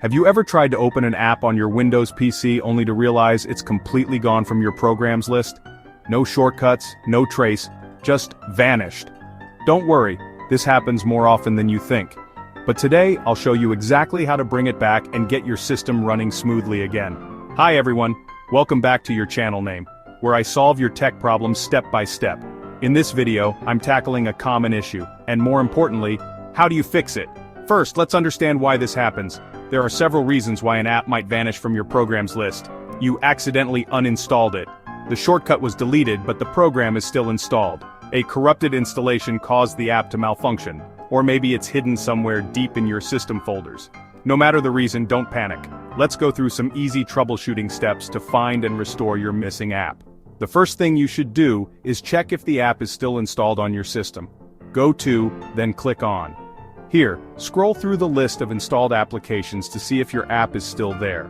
Have you ever tried to open an app on your Windows PC only to realize it's completely gone from your programs list? No shortcuts, no trace, just vanished. Don't worry, this happens more often than you think. But today, I'll show you exactly how to bring it back and get your system running smoothly again. Hi everyone, welcome back to your channel name, where I solve your tech problems step by step. In this video, I'm tackling a common issue, and more importantly, how do you fix it? First, let's understand why this happens. There are several reasons why an app might vanish from your programs list. You accidentally uninstalled it. The shortcut was deleted, but the program is still installed. A corrupted installation caused the app to malfunction, or maybe it's hidden somewhere deep in your system folders. No matter the reason, don't panic. Let's go through some easy troubleshooting steps to find and restore your missing app. The first thing you should do is check if the app is still installed on your system. Go to, then click on. Here, scroll through the list of installed applications to see if your app is still there.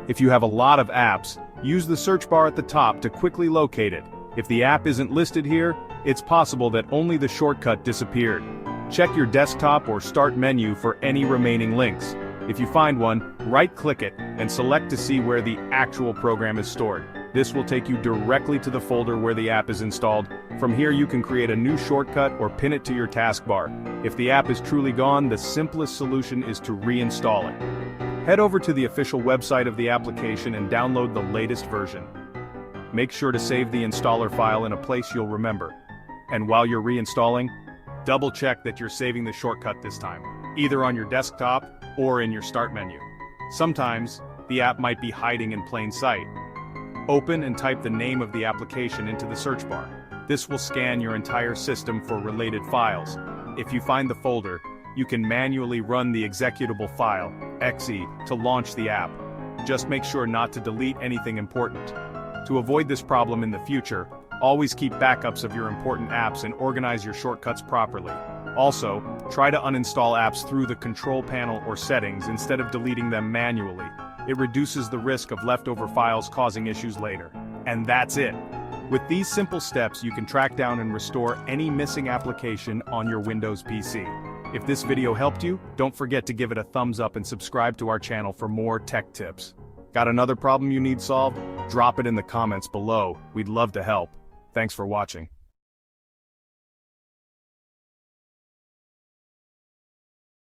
If you have a lot of apps, use the search bar at the top to quickly locate it. If the app isn't listed here, it's possible that only the shortcut disappeared. Check your desktop or start menu for any remaining links. If you find one, right-click it and select to see where the actual program is stored. This will take you directly to the folder where the app is installed. From here you can create a new shortcut or pin it to your taskbar. If the app is truly gone, the simplest solution is to reinstall it. Head over to the official website of the application and download the latest version. Make sure to save the installer file in a place you'll remember. And while you're reinstalling, double check that you're saving the shortcut this time, either on your desktop or in your start menu. Sometimes, the app might be hiding in plain sight. Open and type the name of the application into the search bar. This will scan your entire system for related files. If you find the folder, you can manually run the executable file, exe, to launch the app. Just make sure not to delete anything important. To avoid this problem in the future, always keep backups of your important apps and organize your shortcuts properly. Also, try to uninstall apps through the control panel or settings instead of deleting them manually. It reduces the risk of leftover files causing issues later. And that's it. With these simple steps, you can track down and restore any missing application on your Windows PC. If this video helped you, don't forget to give it a thumbs up and subscribe to our channel for more tech tips. Got another problem you need solved? Drop it in the comments below. We'd love to help. Thanks for watching.